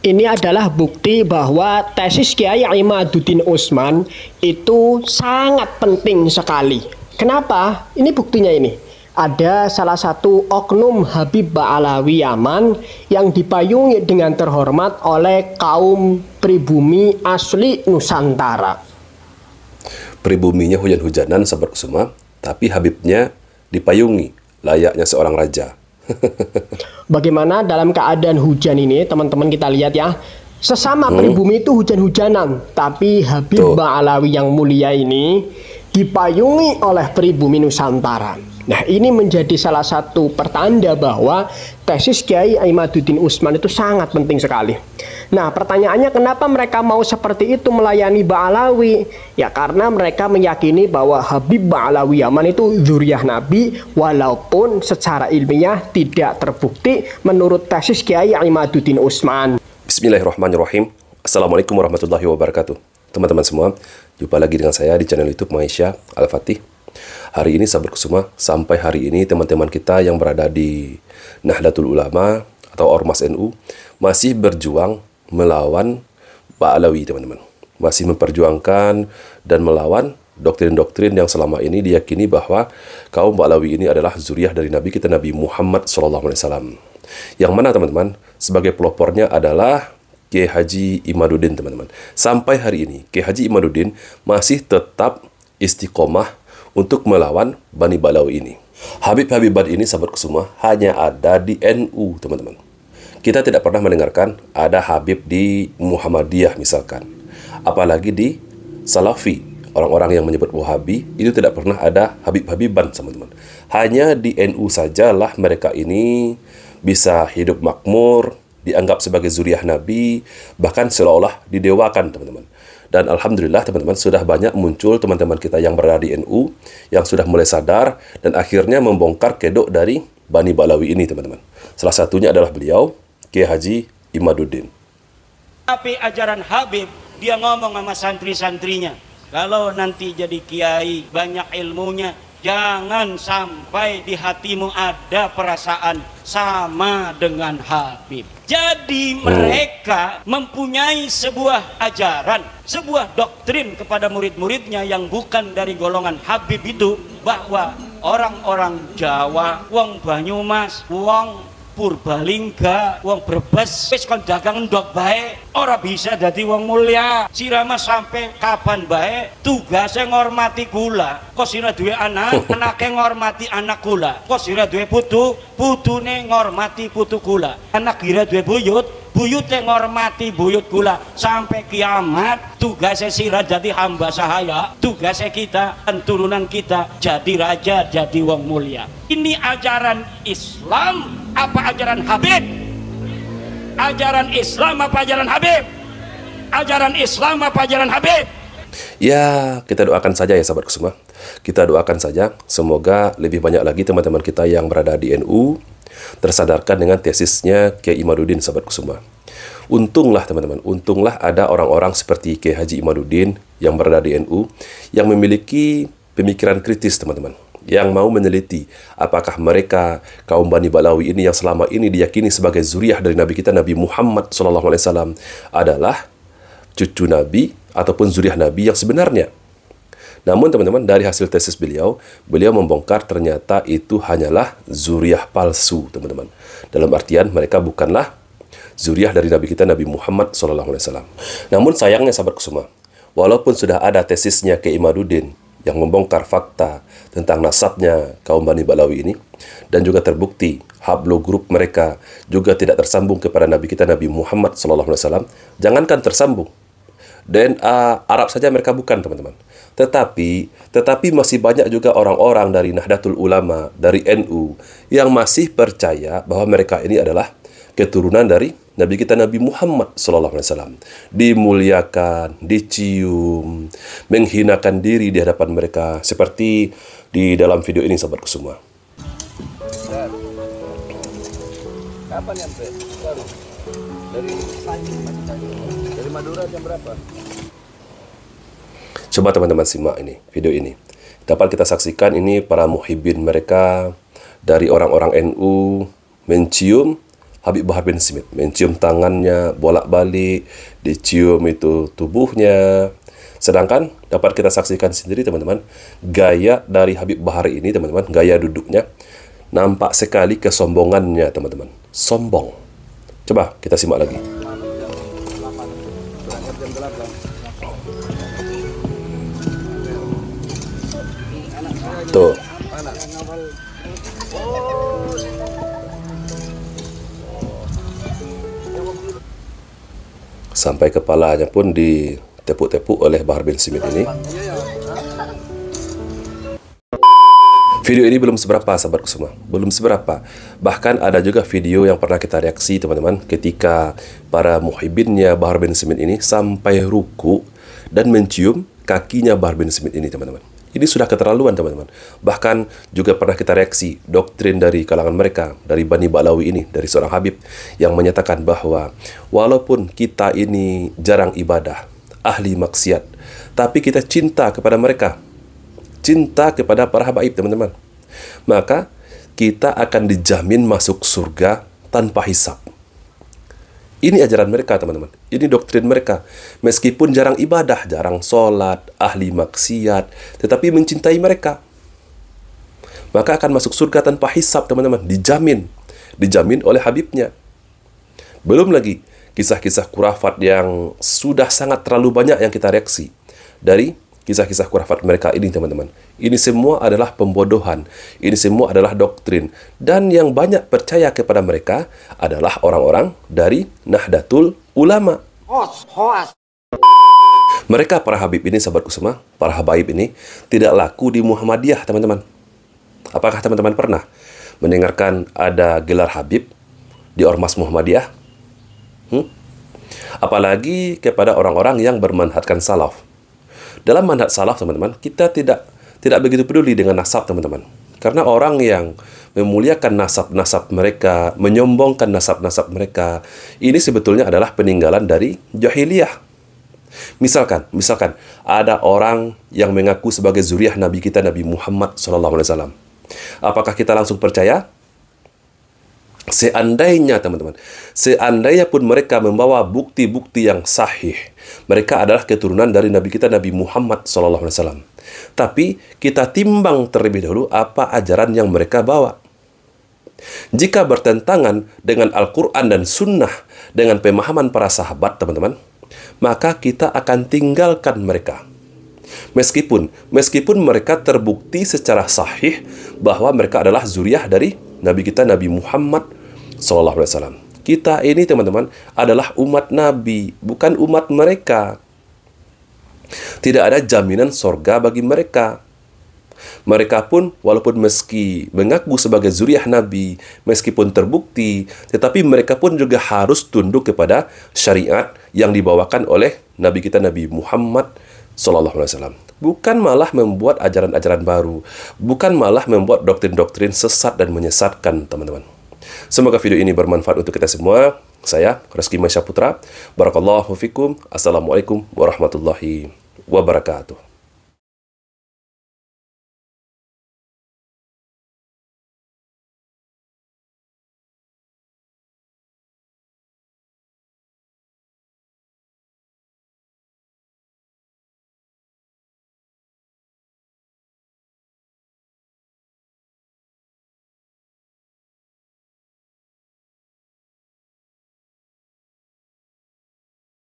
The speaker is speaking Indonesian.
Ini adalah bukti bahwa tesis Kiai Imaduddin Utsman itu sangat penting sekali. Kenapa? Ini buktinya ini. Ada salah satu oknum Habib Ba'alawi Yaman yang dipayungi dengan terhormat oleh kaum pribumi asli Nusantara. Pribuminya hujan-hujanan sahabat Kusuma, tapi Habibnya dipayungi layaknya seorang raja. Bagaimana dalam keadaan hujan ini, teman-teman kita lihat ya. Sesama pribumi itu hujan-hujanan, tapi Habib Ba'alawi yang mulia ini dipayungi oleh pribumi Nusantara. Nah, ini menjadi salah satu pertanda bahwa tesis Kiai Imaduddin Utsman itu sangat penting sekali. Nah, pertanyaannya kenapa mereka mau seperti itu melayani Ba'alawi? Ya karena mereka meyakini bahwa Habib Ba'alawi Yaman itu dzurriyyah Nabi, walaupun secara ilmiah tidak terbukti menurut tesis Kiai Imaduddin Utsman. Bismillahirrahmanirrahim. Assalamualaikum warahmatullahi wabarakatuh. Teman-teman semua, jumpa lagi dengan saya di channel YouTube Maisha Al-Fatih. Hari ini sahabat Kusuma, sampai hari ini teman-teman kita yang berada di Nahdlatul Ulama atau Ormas NU masih berjuang melawan Ba'alawi, teman-teman. Masih memperjuangkan dan melawan doktrin-doktrin yang selama ini diyakini bahwa kaum Ba'alawi ini adalah zuriyah dari Nabi kita Nabi Muhammad SAW. Yang mana teman-teman, sebagai pelopornya adalah Kiai Haji Imaduddin, teman-teman. Sampai hari ini, Kiai Haji Imaduddin masih tetap istiqomah untuk melawan Bani Ba'alawi ini. Habib-habibat ini sahabat Kusuma hanya ada di NU, teman-teman. Kita tidak pernah mendengarkan ada Habib di Muhammadiyah misalkan. Apalagi di Salafi, orang-orang yang menyebut Wahabi, itu tidak pernah ada Habib-habiban, teman-teman. Hanya di NU sajalah mereka ini bisa hidup makmur, dianggap sebagai zuriyah Nabi, bahkan seolah-olah didewakan, teman-teman. Dan alhamdulillah teman-teman, sudah banyak muncul teman-teman kita yang berada di NU yang sudah mulai sadar dan akhirnya membongkar kedok dari Bani Ba'alawi ini, teman-teman. Salah satunya adalah beliau, Kiai Haji Imaduddin. Tapi ajaran Habib, dia ngomong sama santri-santrinya, kalau nanti jadi kiai banyak ilmunya, jangan sampai di hatimu ada perasaan sama dengan Habib. Jadi mereka mempunyai sebuah ajaran, sebuah doktrin kepada murid-muridnya yang bukan dari golongan Habib itu, bahwa orang-orang Jawa, wong Banyumas, wong Purbalingga, wong Brebes, wis kon dagang ndok bae, ora bisa dadi wong mulia. Sirama sampai kapan bae tugasnya ngormati kula. Kok sira duwe anak, anake ngormati anak kula. Kok sira duwe putu, putune ngormati putu kula. Anak kira duwe buyut, buyute ngormati buyut kula. Sampai kiamat tugasnya sira jadi hamba sahaya, tugasnya kita dan turunan kita jadi raja, jadi wong mulia. Ini ajaran Islam apa ajaran Habib? Ajaran Islam apa ajaran Habib? Ajaran Islam apa ajaran Habib? Ya, kita doakan saja ya sahabat Kusuma. Kita doakan saja semoga lebih banyak lagi teman-teman kita yang berada di NU tersadarkan dengan tesisnya Kiai Imaduddin, sahabat Kusuma. Untunglah teman-teman, untunglah ada orang-orang seperti Kiai Haji Imaduddin yang berada di NU yang memiliki pemikiran kritis, teman-teman, yang mau meneliti apakah mereka kaum Bani Ba'alawi ini yang selama ini diyakini sebagai zuriyah dari Nabi kita Nabi Muhammad SAW adalah cucu Nabi ataupun zuriyah Nabi yang sebenarnya. Namun teman-teman, dari hasil tesis beliau membongkar ternyata itu hanyalah zuriyah palsu, teman-teman. Dalam artian mereka bukanlah zuriyah dari Nabi kita Nabi Muhammad SAW. Namun sayangnya sahabat Kusuma, walaupun sudah ada tesisnya Kiai Imaduddin yang membongkar fakta tentang nasabnya kaum Bani Ba'alawi ini, dan juga terbukti hablo grup mereka juga tidak tersambung kepada Nabi kita Nabi Muhammad SAW. Jangankan tersambung, DNA Arab saja mereka bukan, teman-teman. Tetapi masih banyak juga orang-orang dari Nahdlatul Ulama, dari NU yang masih percaya bahwa mereka ini adalah keturunan dari Nabi kita Nabi Muhammad SAW. Dimuliakan, dicium, menghinakan diri di hadapan mereka, seperti di dalam video ini sahabat Kusuma. Kapan nyampe? Baru. Dari Madura jam berapa? Coba teman-teman simak ini, video ini. Dapat kita saksikan ini para muhibbin mereka dari orang-orang NU mencium Habib Bahar bin Smith, mencium tangannya bolak-balik, dicium itu tubuhnya. Sedangkan dapat kita saksikan sendiri teman-teman, gaya dari Habib Bahar ini teman-teman, gaya duduknya, nampak sekali kesombongannya teman-teman. Sombong. Coba kita simak lagi. Tuh. Sampai kepalanya pun ditepuk-tepuk oleh Bahar bin Smith ini. Video ini belum seberapa sahabatku semua, belum seberapa. Bahkan ada juga video yang pernah kita reaksi teman-teman, ketika para muhibbinnya Bahar bin Smith ini sampai ruku dan mencium kakinya Bahar bin Smith ini teman-teman. Ini sudah keterlaluan teman-teman. Bahkan juga pernah kita reaksi doktrin dari kalangan mereka, dari Bani Ba'lawi ini, dari seorang Habib yang menyatakan bahwa walaupun kita ini jarang ibadah, ahli maksiat, tapi kita cinta kepada mereka, cinta kepada para habaib teman-teman, maka kita akan dijamin masuk surga tanpa hisab. Ini ajaran mereka teman-teman, ini doktrin mereka. Meskipun jarang ibadah, jarang sholat, ahli maksiat, tetapi mencintai mereka, maka akan masuk surga tanpa hisab teman-teman, dijamin oleh Habibnya. Belum lagi kisah-kisah khurafat yang sudah sangat terlalu banyak yang kita reaksi dari kisah-kisah khurafat mereka ini teman-teman. Ini semua adalah pembodohan, ini semua adalah doktrin, dan yang banyak percaya kepada mereka adalah orang-orang dari Nahdlatul Ulama. Mereka para Habib ini sahabatku semua, para habaib ini tidak laku di Muhammadiyah teman-teman. Apakah teman-teman pernah mendengarkan ada gelar Habib di Ormas Muhammadiyah? Apalagi kepada orang-orang yang bermanhajkan salaf. Dalam manhaj salaf teman-teman, kita tidak begitu peduli dengan nasab teman-teman. Karena orang yang memuliakan nasab-nasab mereka, menyombongkan nasab-nasab mereka, ini sebetulnya adalah peninggalan dari jahiliyah. Misalkan ada orang yang mengaku sebagai zuriat Nabi kita Nabi Muhammad SAW. Apakah kita langsung percaya? Seandainya teman-teman, seandainya pun mereka membawa bukti-bukti yang sahih, mereka adalah keturunan dari Nabi kita Nabi Muhammad SAW. Tapi kita timbang terlebih dahulu apa ajaran yang mereka bawa. Jika bertentangan dengan Al-Quran dan Sunnah, dengan pemahaman para sahabat teman-teman, maka kita akan tinggalkan mereka. Meskipun mereka terbukti secara sahih bahwa mereka adalah zuriat dari Nabi kita Nabi Muhammad SAW. Kita ini teman-teman adalah umat Nabi, bukan umat mereka. Tidak ada jaminan sorga bagi mereka. Mereka pun walaupun meski mengaku sebagai zuriat Nabi, meskipun terbukti, tetapi mereka pun juga harus tunduk kepada syariat yang dibawakan oleh Nabi kita Nabi Muhammad SAW. Bukan malah membuat ajaran-ajaran baru, bukan malah membuat doktrin-doktrin sesat dan menyesatkan teman-teman. Semoga video ini bermanfaat untuk kita semua. Saya Reski Masya Putra. Barakallahu fikum. Assalamualaikum warahmatullahi wabarakatuh.